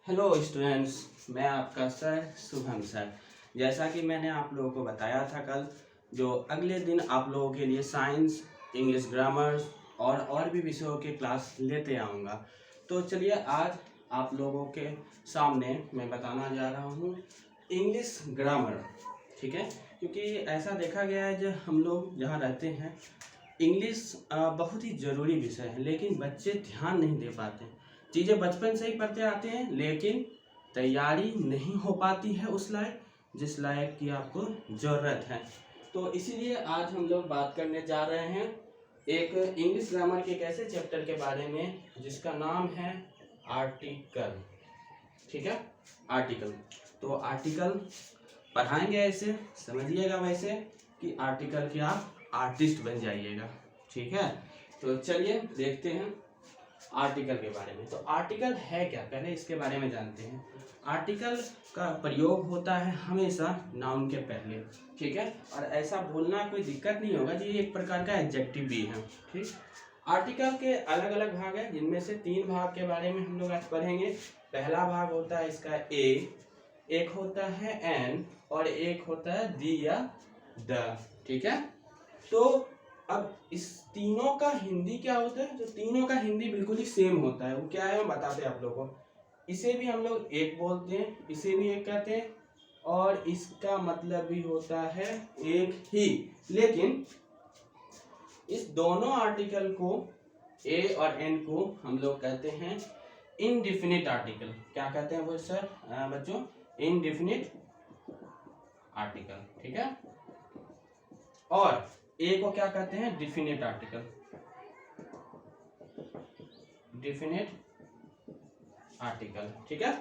Hello students, मैं आपका sir Shubham sir. जैसा कि मैंने आप लोगों को बताया था कल, जो अगले दिन आप लोगों के लिए साइंस, इंग्लिश ग्रामर और भी विषयों के क्लास लेते आऊँगा। तो चलिए आज आप लोगों के सामने मैं बताना जा रहा हूँ इंग्लिश ग्रामर। ठीक है, क्योंकि ऐसा देखा गया है जो हम लोग जहाँ रहते हैं इंग्लिश बहुत ही ज़रूरी विषय है, लेकिन बच्चे ध्यान नहीं दे पाते। चीज़ें बचपन से ही पढ़ते आते हैं, लेकिन तैयारी नहीं हो पाती है उस लायक जिस लायक की आपको ज़रूरत है। तो इसीलिए आज हम लोग बात करने जा रहे हैं एक इंग्लिश ग्रामर के एक ऐसे चैप्टर के बारे में जिसका नाम है आर्टिकल। ठीक है, आर्टिकल। तो आर्टिकल पढ़ाएंगे ऐसे, समझिएगा वैसे कि आर्टिकल के आप आर्टिस्ट बन जाइएगा। ठीक है, तो चलिए देखते हैं आर्टिकल के बारे में। तो आर्टिकल है क्या, पहले इसके बारे में जानते हैं। आर्टिकल का प्रयोग होता है हमेशा नाउन के पहले। ठीक है, और ऐसा बोलना कोई दिक्कत नहीं होगा जी, एक प्रकार का एडजेक्टिव भी है। ठीक, आर्टिकल के अलग अलग भाग हैं, जिनमें से 3 भाग के बारे में हम लोग आज पढ़ेंगे। पहला भाग होता है इसका ए, एक होता है एन और एक होता है दी या द। ठीक है, तो अब इस तीनों का हिंदी क्या होता है, जो तीनों का हिंदी बिल्कुल ही सेम होता है, वो क्या है हम बताते हैं आप लोगों को। इसे भी हम लोग एक बोलते हैं, इसे भी एक कहते हैं, और इसका मतलब भी होता है एक ही। लेकिन इस दोनों आर्टिकल को ए और एन को हम लोग कहते हैं इनडिफिनिट आर्टिकल। क्या कहते हैं वो सर बच्चों? Indefinite article. ठीक है, और ए को क्या कहते हैं? Definite article. Definite article. ठीक है,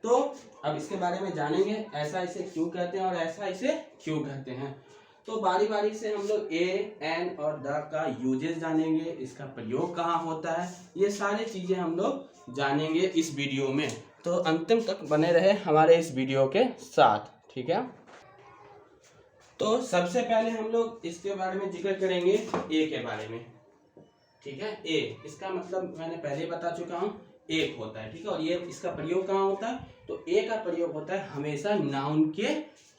तो अब इसके बारे में जानेंगे, ऐसा इसे क्यों कहते हैं और ऐसा इसे क्यों कहते हैं। तो बारी बारी से हम लोग ए, एन और द का यूजेस जानेंगे, इसका प्रयोग कहाँ होता है, ये सारी चीजें हम लोग जानेंगे इस वीडियो में। तो अंतिम तक बने रहे हमारे इस वीडियो के साथ। ठीक है, तो सबसे पहले हम लोग इसके बारे में जिक्र करेंगे ए के बारे में। ठीक है, ए इसका मतलब मैंने पहले बता चुका हूँ, एक होता है। ठीक है, और ये इसका प्रयोग कहाँ होता है? तो ए का प्रयोग होता है हमेशा नाउन के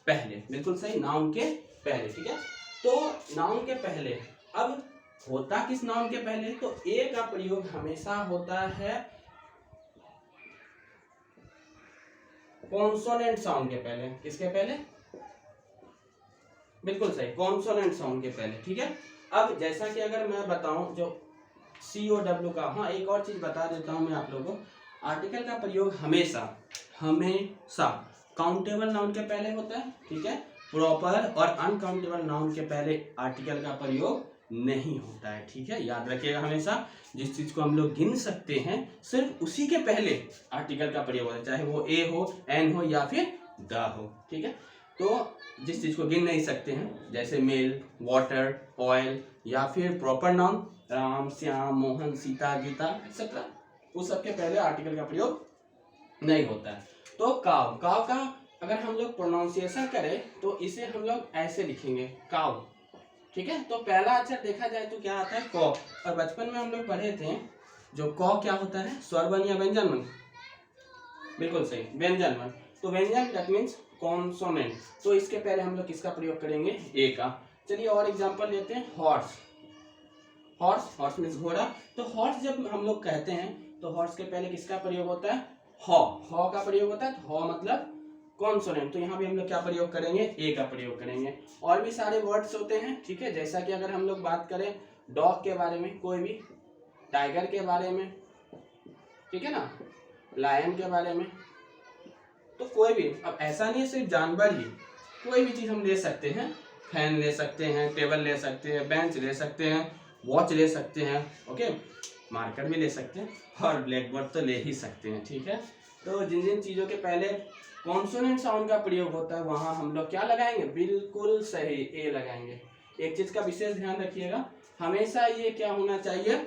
पहले। बिल्कुल सही, नाउन के पहले। ठीक है, तो नाउन के पहले अब होता किस नाउन के पहले? तो ए का प्रयोग हमेशा होता है कॉन्सोनेंट साउंड के पहले। किसके पहले? बिल्कुल सही, कॉन्सोनेंट साउंड के पहले। ठीक है, अब जैसा कि अगर मैं बताऊं जो COW का, हाँ एक और चीज बता देता हूं मैं आप लोगों को। आर्टिकल का प्रयोग हमेशा हमेशा काउंटेबल नाउन के पहले होता है। ठीक है, प्रॉपर और अनकाउंटेबल नाउन के पहले आर्टिकल का प्रयोग नहीं होता है। ठीक है, याद रखिएगा हमेशा जिस चीज को हम लोग गिन सकते हैं सिर्फ उसी के पहले आर्टिकल का प्रयोग होता है, चाहे वो ए हो, एन हो या फिर द हो। ठीक है, तो जिस चीज को गिन नहीं सकते हैं जैसे मेल, वाटर, ऑयल या फिर proper noun Ram, Shyam, Mohan, Sita, Gita etcetera, उस सब के पहले आर्टिकल का प्रयोग नहीं होता है। तो काव, काव का अगर हम लोग प्रोनाउंसिएशन करें तो इसे हम लोग ऐसे लिखेंगे, काव। ठीक है, तो पहला अक्षर देखा जाए तो क्या आता है? क। और बचपन में हम लोग पढ़े थे जो क क्या होता है? स्वर वर्ण या व्यंजन वर्ण? बिल्कुल सही, व्यंजन वर्ण। तो व्यंजन दैट मीन्स कॉन्सोनेंट। तो इसके पहले हम लोग किसका प्रयोग करेंगे? ए का। चलिए और एग्जांपल लेते हैं, हॉर्स। हॉर्स, हॉर्स मीन्स घोड़ा। तो हॉर्स जब हम लोग कहते हैं तो हॉर्स के पहले किसका प्रयोग होता है? हॉ। हॉ का प्रयोग होता है, हॉ मतलब कॉन्सोनेंट। तो यहाँ भी हम लोग क्या प्रयोग करेंगे? ए का प्रयोग करेंगे। और भी सारे वर्ड्स होते हैं। ठीक है, जैसा कि अगर हम लोग बात करें डॉग के बारे में, कोई भी टाइगर के बारे में, ठीक है ना, लायन के बारे में, तो कोई भी, अब ऐसा नहीं है सिर्फ जानवर ही, कोई भी चीज हम ले सकते हैं। फैन ले सकते हैं, टेबल ले सकते हैं, बेंच ले सकते हैं, वॉच ले सकते हैं, ओके, मार्कर भी ले सकते हैं, और ब्लैक बोर्ड तो ले ही सकते हैं। ठीक है, तो जिन जिन चीजों के पहले कॉन्सोनेंट साउंड का प्रयोग होता है वहां हम लोग क्या लगाएंगे? बिल्कुल सही, ए लगाएंगे। एक चीज का विशेष ध्यान रखिएगा, हमेशा ये क्या होना चाहिए?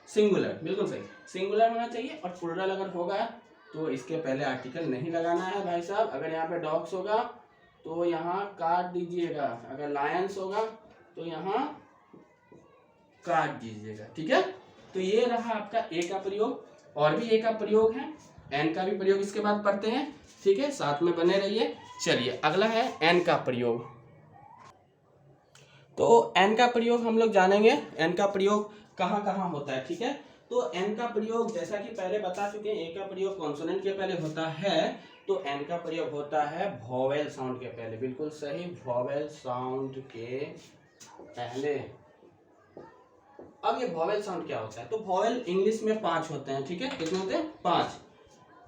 सिंगुलर। बिल्कुल सही, सिंगुलर होना चाहिए। और प्लुरल अगर होगा तो इसके पहले आर्टिकल नहीं लगाना है भाई साहब। अगर यहाँ पे डॉग्स होगा तो यहाँ काट दीजिएगा, अगर लायंस होगा तो यहाँ काट दीजिएगा। ठीक है, तो ये रहा आपका ए का प्रयोग। और भी ए का प्रयोग है, एन का भी प्रयोग इसके बाद पढ़ते हैं, ठीक है, साथ में बने रहिए। चलिए अगला है एन का प्रयोग। तो एन का प्रयोग हम लोग जानेंगे, एन का प्रयोग कहाँ कहाँ होता है, ठीक है। तो एन का प्रयोग जैसा कि पहले बता चुके हैं, ए का प्रयोग कॉन्सोनेंट के पहले होता है, तो एन का प्रयोग होता है वोवेल साउंड के पहले। बिल्कुल सही, वोवेल साउंड के पहले। अब ये वोवेल साउंड क्या होता है, तो वोवेल इंग्लिश में 5 होते हैं, ठीक है। कितने होते हैं? 5।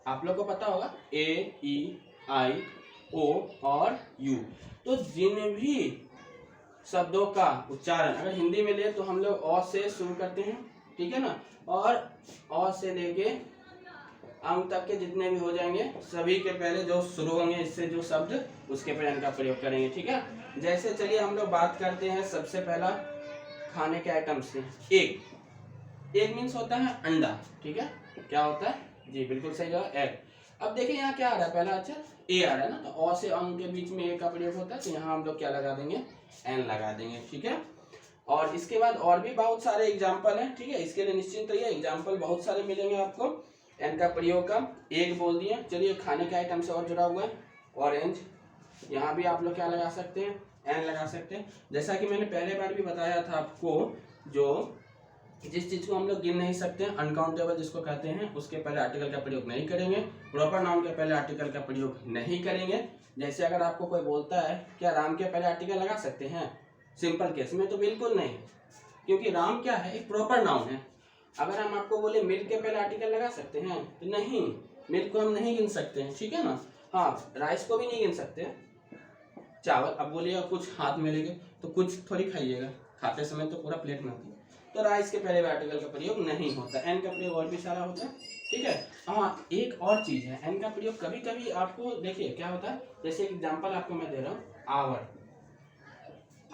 आप लोग को पता होगा, ए, ई, आई, ओ और यू। तो जिन भी शब्दों का उच्चारण अगर हिंदी में ले तो हम लोग अ से शुरू करते हैं, ठीक है ना, और अ से लेके अंग तक के जितने भी हो जाएंगे सभी के पहले जो शुरू होंगे इससे जो शब्द, उसके पहले एन का प्रयोग करेंगे, ठीक है। जैसे चलिए हम लोग बात करते हैं सबसे पहला खाने के आइटम से। एग मीन्स होता है अंडा, ठीक है। क्या होता है? जी बिल्कुल सही जवाब, एग। अब देखिए यहाँ क्या आ रहा है, पहला अक्षर ए आ रहा है ना, तो अ से अंग के बीच में ए का प्रयोग होता है, तो यहाँ हम लोग क्या लगा देंगे? एन लगा देंगे, ठीक है। और इसके बाद और भी बहुत सारे एग्जाम्पल हैं, ठीक है। इसके लिए निश्चिंत रहिए, एग्जाम्पल बहुत सारे मिलेंगे आपको एन का प्रयोग का। एक बोल दिए, चलिए खाने के आइटम से और जुड़ा हुआ है ऑरेंज, यहाँ भी आप लोग क्या लगा सकते हैं? एन लगा सकते हैं। जैसा कि मैंने पहले बार भी बताया था आपको, जो जिस चीज को हम लोग गिन नहीं सकते, अनकाउंटेबल जिसको कहते हैं, उसके पहले आर्टिकल का प्रयोग नहीं करेंगे। प्रॉपर नाउन के पहले आर्टिकल का प्रयोग नहीं करेंगे। जैसे अगर आपको कोई बोलता है क्या राम के पहले आर्टिकल लगा सकते हैं, सिंपल केस में तो बिल्कुल नहीं, क्योंकि राम क्या है? एक प्रॉपर नाउन है। अगर हम आपको बोले मिल्क के पहले आर्टिकल लगा सकते हैं, तो नहीं, मिल्क को हम नहीं गिन सकते हैं, ठीक है ना। हाँ, राइस को भी नहीं गिन सकते, चावल। अब बोलिएगा कुछ हाथ में लेके तो कुछ थोड़ी खाइएगा, खाते समय तो पूरा प्लेट में आती है, तो राइस के पहले आर्टिकल का प्रयोग नहीं होता। एन का प्रयोग और भी सारा होता है, ठीक है। हाँ, एक और चीज है, एन का प्रयोग कभी कभी आपको देखिए क्या होता है, जैसे एक एग्जांपल आपको मैं दे रहा हूँ, आवर।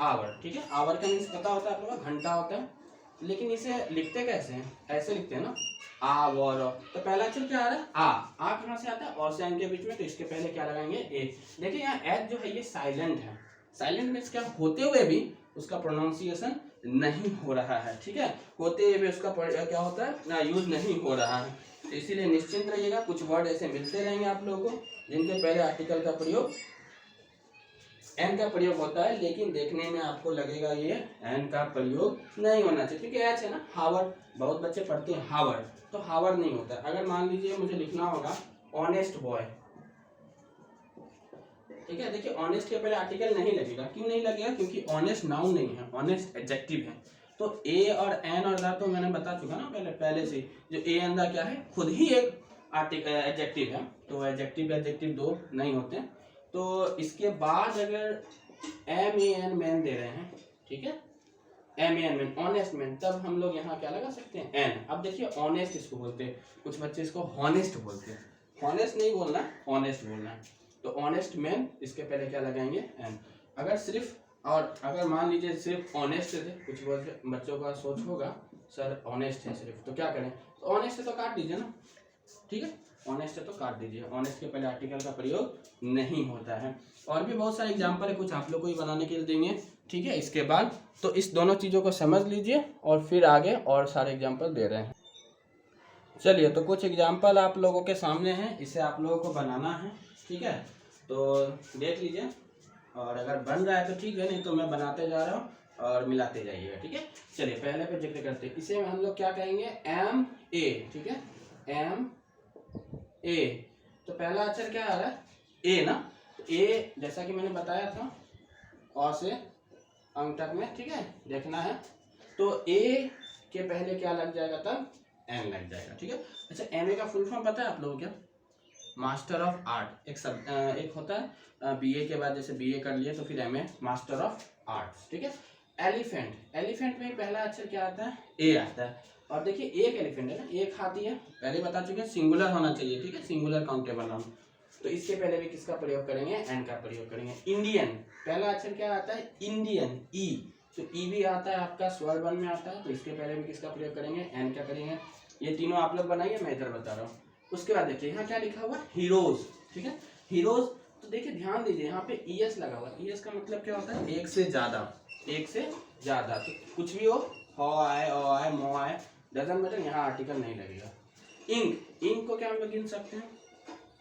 आवर, ठीक है। आवर का मीन्स पता होता है आप लोगों को, घंटा होता है, लेकिन इसे लिखते कैसे हैं? ऐसे लिखते हैं ना, आवर। तो पहला अक्षर क्या आ रहा है? आ कहाँ से आता है? और से एन के बीच में, तो इसके पहले क्या लगाएंगे? ए। देखिए यहाँ एच जो है ये साइलेंट है। साइलेंट मीन्स क्या, होते हुए भी उसका प्रोनाउंसिएशन नहीं हो रहा है, ठीक है। होते हुए भी उसका क्या होता है ना, यूज नहीं हो रहा है। तो इसीलिए निश्चिंत रहिएगा, कुछ वर्ड ऐसे मिलते रहेंगे आप लोगों को जिनके पहले आर्टिकल का प्रयोग एन का प्रयोग होता है, लेकिन देखने में आपको लगेगा ये एन का प्रयोग नहीं होना चाहिए, क्योंकि एच है ना, हावर्ड। बहुत बच्चे पढ़ते हैं हावर्ड, तो हावर्ड नहीं होता। अगर मान लीजिए मुझे लिखना होगा ऑनेस्ट बॉय, ठीक है। देखिए ऑनेस्ट के पहले आर्टिकल नहीं लगेगा, क्यों नहीं लगेगा? क्योंकि ऑनेस्ट नाउन नहीं है, ऑनेस्ट एडजेक्टिव है। तो ए और एन और दा तो मैंने बता चुका ना पहले से, जो ए एन दा क्या है, खुद ही एक एडजेक्टिव है, तो एडजेक्टिव दो नहीं होते। तो इसके बाद अगर एम ए एन मैन दे रहे हैं, ठीक है, M A N man, honest man, तब हम लोग यहाँ क्या लगा सकते हैं? एन। अब देखिए ऑनेस्ट इसको बोलते हैं, कुछ बच्चे इसको हॉनेस्ट बोलते हैं। हॉनेस्ट नहीं बोलना, ऑनेस्ट बोलना है। तो ऑनेस्ट मैन, इसके पहले क्या लगाएंगे? एन। अगर सिर्फ, और अगर मान लीजिए सिर्फ ऑनेस्ट थे, कुछ बच्चों का सोच होगा सर ऑनेस्ट है सिर्फ, तो क्या करें? तो ऑनेस्ट है तो काट दीजिए ना, ठीक है, ऑनेस्ट है तो काट दीजिए। ऑनेस्ट के पहले आर्टिकल का प्रयोग नहीं होता है। और भी बहुत सारे एग्जाम्पल है, कुछ आप लोग को ही बनाने के लिए देंगे, ठीक है, इसके बाद। तो इस दोनों चीज़ों को समझ लीजिए और फिर आगे और सारे एग्जाम्पल दे रहे हैं। चलिए, तो कुछ एग्जाम्पल आप लोगों के सामने हैं, इसे आप लोगों को बनाना है, ठीक है। तो देख लीजिए, और अगर बन रहा है तो ठीक है, नहीं तो मैं बनाते जा रहा हूँ और मिलाते जाइएगा, ठीक है। चलिए पहले पे जिक्र करते हैं, इसे हम लोग क्या कहेंगे? एम ए, ठीक है, एम ए। तो पहला अक्षर क्या आ रहा है? ए ना। तो ए जैसा कि मैंने बताया था, अ से अंग तक में, ठीक है, देखना है। तो ए के पहले क्या लग जाएगा? तब एन लग जाएगा, ठीक है। अच्छा, एम ए का फुल फॉर्म पता है आप लोगों को क्या? Master of art. एक होता है बीए के बाद, जैसे बीए कर लिए तो फिर एमए, मास्टर ऑफ आर्ट्स, ठीक है। एलिफेंट, एलिफेंट में पहला अक्षर क्या आता है? ए आता है। और देखिए एक एलिफेंट है ना, एक हाथी है, पहले बता चुके हैं, सिंगुलर होना चाहिए, ठीक है, सिंगुलर काउंटेबल नाउन। तो इसके पहले भी किसका प्रयोग करेंगे? एन का प्रयोग करेंगे। इंडियन, पहला अक्षर क्या आता है? इंडियन, ई। तो ई भी आता है आपका स्वर वर्ण में आता है, तो इसके पहले भी किसका प्रयोग करेंगे? एन का करेंगे। ये तीनों आप लोग बनाइए, मैं इधर बता रहा हूँ। उसके बाद देखिए यहाँ क्या लिखा हुआ? हीरोज, ठीक है, हीरोज। तो देखिए ध्यान दीजिए, यहाँ पे ईएस लगा हुआ है। ईएस का मतलब क्या होता है? एक से ज्यादा, एक से ज्यादा। तो कुछ भी हो, आए, ओ आए, मो आए, डजंट मैटर, यहाँ आर्टिकल नहीं लगेगा। इंक, इंक को क्या हम लोग गिन सकते हैं?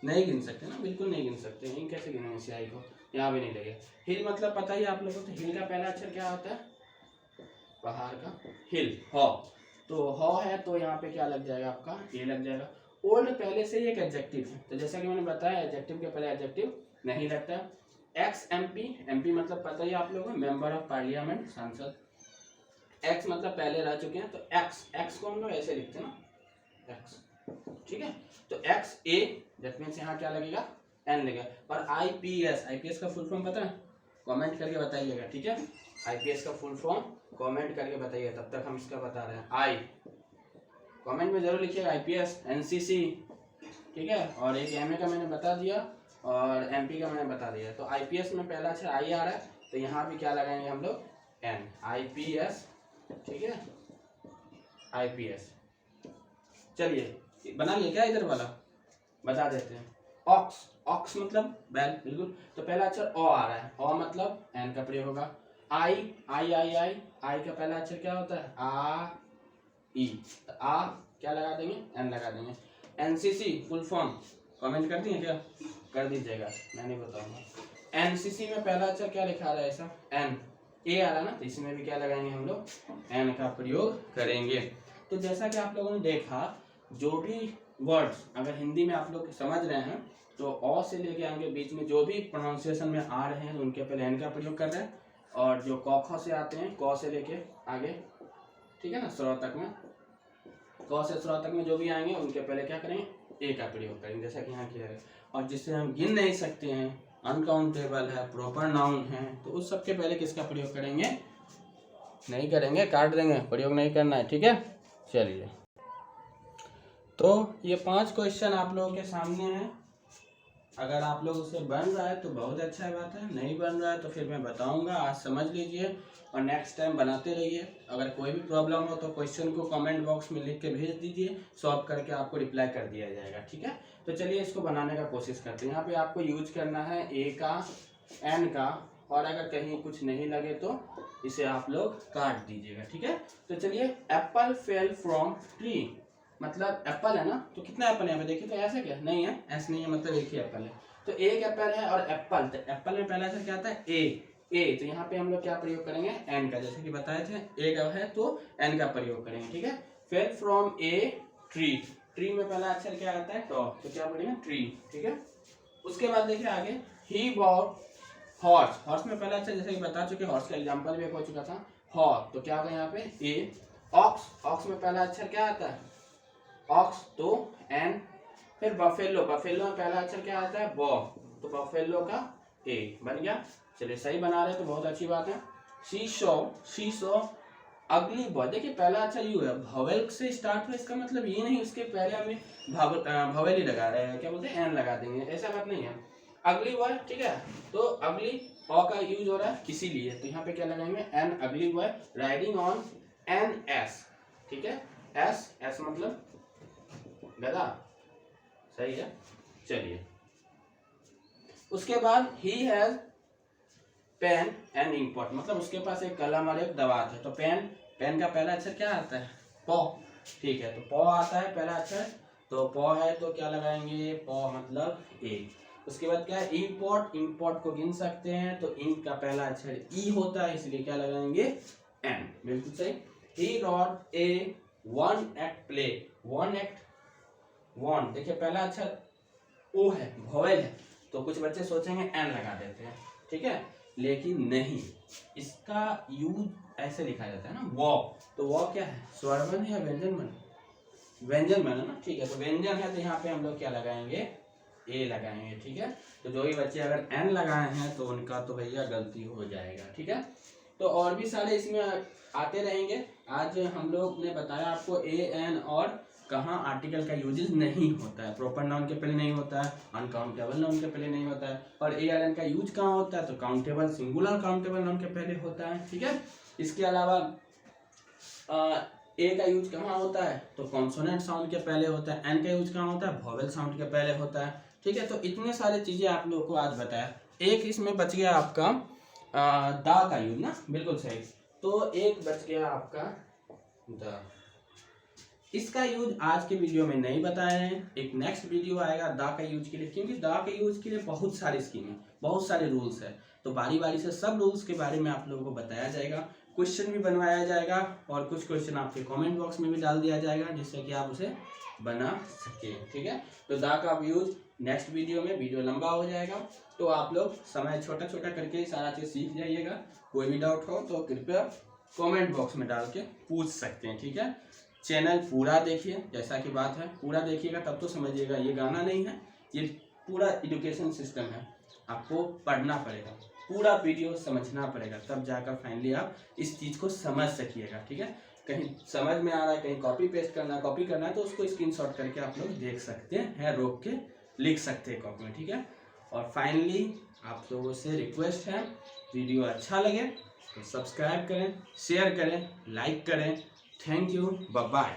नहीं गिन सकते ना, बिल्कुल नहीं गिन सकते। इंक कैसे गिनेंगे स्याही को? यहाँ भी नहीं लगे। हिल मतलब पता ही आप लोगों को, तो हिल का पहला अक्षर क्या होता है? पहाड़ का हिल, हॉ। तो हॉ है तो यहाँ पे क्या लग जाएगा आपका? ए लग जाएगा। ओल्ड पहले से ही एक एडजेक्टिव है, तो जैसा कि मैंने बताया एडजेक्टिव के पहले एडजेक्टिव नहीं लगता। एक्स एमपी, एमपी मतलब पता ही आप लोगों को, मेंबर ऑफ पार्लियामेंट, सांसद। एक्स मतलब पहले रह चुके हैं, तो एक्स, एक्स को हम लोग ऐसे लिखते हैं ना, एक्स, ठीक है। तो एक्स ए, दैट मीन्स यहाँ क्या लगेगा? एन लगेगा। और आईपीएस, आईपीएस का फुल फॉर्म पता है? कमेंट करके बताइएगा, ठीक है। आईपीएस का फुल फॉर्म कमेंट करके बताइए, तब तक हम इसका बता रहे हैं। आई कमेंट में जरूर लिखिएगा, आईपीएस, एनसीसी, ठीक है। और एक एमए का मैंने बता दिया और एमपी का मैंने बता दिया। तो आईपीएस में पहला अक्षर आई आ रहा है, तो यहाँ भी क्या लगाएंगे हम लोग? एन, आईपीएस, ठीक है, आईपीएस। चलिए बना लिए क्या इधर वाला? बता देते हैं। ऑक्स, ऑक्स मतलब बैल, बिल्कुल। तो पहला अक्षर ओ आ रहा है, ओ मतलब एन का प्रयोग होगा। आई, आई आई आई, आई का पहला अक्षर क्या होता है? आ ई, तो आ क्या लगा देंगे? एन लगा देंगे। एनसीसी फुल फॉर्म कमेंट कर दिए क्या? कर दीजिएगा, मैं नहीं बताऊंगा। एनसीसी में पहला अक्षर क्या लिखा रहा है? ऐसा एन, ए आ रहा है ना, तो इसमें भी क्या लगाएंगे हम लोग? एन का प्रयोग करेंगे। तो जैसा कि आप लोगों ने देखा, जो भी वर्ड्स अगर हिंदी में आप लोग समझ रहे हैं तो अ से लेके आगे बीच में जो भी प्रोनाउंसिएशन में आ रहे हैं उनके पहले एन का प्रयोग कर रहे हैं, और जो क ख से आते हैं, क से लेके आगे, ठीक है ना, स्वर तक में, क से स्वर तक में जो भी आएंगे उनके पहले क्या करेंगे? ए का प्रयोग करेंगे, जैसा कि यहाँ किया है। और जिससे हम गिन नहीं सकते हैं, अनकाउंटेबल है, प्रॉपर नाउन है, तो उस सब के पहले किसका प्रयोग करेंगे? नहीं करेंगे, काट देंगे, प्रयोग नहीं करना है, ठीक है। चलिए, तो ये 5 क्वेश्चन आप लोगों के सामने हैं। अगर आप लोग उसे बन रहा है तो बहुत अच्छा बात है, नहीं बन रहा है तो फिर मैं बताऊंगा, आज समझ लीजिए और नेक्स्ट टाइम बनाते रहिए। अगर कोई भी प्रॉब्लम हो तो क्वेश्चन को कमेंट बॉक्स में लिख के भेज दीजिए, सॉल्व करके आपको रिप्लाई कर दिया जाएगा, ठीक है। तो चलिए इसको बनाने का कोशिश करते हैं। यहाँ पे आपको यूज करना है ए का, एन का, और अगर कहीं कुछ नहीं लगे तो इसे आप लोग काट दीजिएगा, ठीक है। तो चलिए, एप्पल फेल फ्रॉम ट्री, मतलब एप्पल है ना, तो कितना एप्पल है यहाँ पे देखिए, तो ऐसा क्या नहीं है, ऐसा नहीं है, मतलब एक ही एप्पल है। तो एक एप्पल है और एप्पल, तो एप्पल में पहला अक्षर क्या आता है? ए, ए, तो यहाँ पे हम लोग क्या प्रयोग करेंगे? एन का, जैसे कि बताए थे ए का है तो एन का प्रयोग करेंगे, ठीक है। Fell from a tree, tree में पहला अक्षर क्या आता है? टॉ, तो क्या पढ़ेंगे? ट्री, ठीक है। उसके बाद देखिए आगे, ही बॉट हॉर्स, हॉर्स में पहला अक्षर जैसे कि बता चुके, हॉर्स का एग्जाम्पल भी एक हो चुका था, हॉ, तो क्या होगा यहाँ पे? ए। ऑक्स, ऑक्स में पहला अक्षर क्या आता है? ऑक्स, तो एन। फिर बफेलो, बफेलो में पहला अक्षर क्या आता है? बॉ, तो बफेलो का ए बन गया। चलिए सही बना रहे तो बहुत अच्छी बात है। शीशो, शीशो अगली बॉय, देखिए पहला अक्षर यू है, भवेल से स्टार्ट हुआ, इसका मतलब ये नहीं उसके पहले हमें भवेल ही लगा रहे हैं, क्या बोलते हैं? एन लगा देंगे, ऐसा बात नहीं है। अगली बॉय, ठीक है, तो अगली अ का यूज हो रहा है किसी लिए, तो यहाँ पे क्या लगाएंगे? एन, अगली boy riding on an S, ठीक है, एस, एस मतलब गधा, सही है। चलिए, उसके बाद he has pen and ink, मतलब उसके पास एक कलम और एक दवात है। तो पेन, पेन का पहला अक्षर क्या आता है? पॉ, ठीक है, तो पॉ आता है पहला अक्षर, तो पॉ है तो क्या लगाएंगे? पॉ मतलब ए। उसके बाद क्या है? इंक पॉट को गिन सकते हैं, तो इंक का पहला अक्षर ई होता है, इसलिए क्या लगाएंगे? एन, बिल्कुल सही। He wrote a one act play, one act, one, देखिए पहला अक्षर ओ है, वोवेल है, तो कुछ बच्चे सोचेंगे एन लगा देते हैं, ठीक है, लेकिन नहीं, इसका यूज ऐसे लिखा जाता है ना, वो, तो वो क्या है? स्वरवन है या व्यंजन बन? व्यंजन बना ना, ठीक है, तो व्यंजन है तो यहाँ पे हम लोग क्या लगाएंगे? ए लगाएंगे, ठीक है। तो जो भी बच्चे अगर एन लगाए हैं तो उनका तो भैया गलती हो जाएगा, ठीक है। तो और भी सारे इसमें आते रहेंगे। आज हम लोग ने बताया आपको ए एन और कहाँ आर्टिकल का यूजेस नहीं होता है, प्रॉपर नाउन के पहले नहीं होता है, अनकाउंटेबल नाउन के पहले नहीं होता है, और ए आर एन का यूज कहाँ होता है? तो काउंटेबल, सिंगुलर काउंटेबल नाउन के पहले होता है, ठीक है। इसके अलावा ए का यूज कहाँ होता है? तो कॉन्सोनेंट साउंड के पहले होता है। एन का यूज कहाँ होता है? वोवेल साउंड के पहले होता है, ठीक है। तो इतने सारे चीजें आप लोगों को आज बताया। एक इसमें बच गया आपका दा का यूज ना, बिल्कुल सही, तो एक बच गया आपका द, इसका यूज आज के वीडियो में नहीं बताए हैं, एक नेक्स्ट वीडियो आएगा दा का यूज के लिए, क्योंकि दा के यूज के लिए बहुत सारी स्कीमें, बहुत सारे रूल्स है, तो बारी बारी से सब रूल्स के बारे में आप लोगों को बताया जाएगा, क्वेश्चन भी बनवाया जाएगा और कुछ क्वेश्चन आपके कमेंट बॉक्स में भी डाल दिया जाएगा जिससे कि आप उसे बना सके। ठीक है, तो दा का यूज नेक्स्ट वीडियो में, वीडियो लंबा हो जाएगा तो आप लोग समय छोटा छोटा करके सारा चीज़ सीख जाइएगा। कोई भी डाउट हो तो कृपया कमेंट बॉक्स में डाल के पूछ सकते हैं। ठीक है, चैनल पूरा देखिए, जैसा कि बात है पूरा देखिएगा तब तो समझिएगा, ये गाना नहीं है, ये पूरा एजुकेशन सिस्टम है, आपको पढ़ना पड़ेगा, पूरा वीडियो समझना पड़ेगा, तब जाकर फाइनली आप इस चीज़ को समझ सकिएगा। ठीक है, कहीं समझ में आ रहा है, कहीं कॉपी पेस्ट करना, कॉपी करना है तो उसको स्क्रीनशॉट करके आप लोग देख सकते हैं, रोक के लिख सकते हैं कॉपी में। ठीक है, और फाइनली आप लोगों से रिक्वेस्ट है, वीडियो अच्छा लगे तो सब्सक्राइब करें, शेयर करें, लाइक करें। Thank you, bye bye.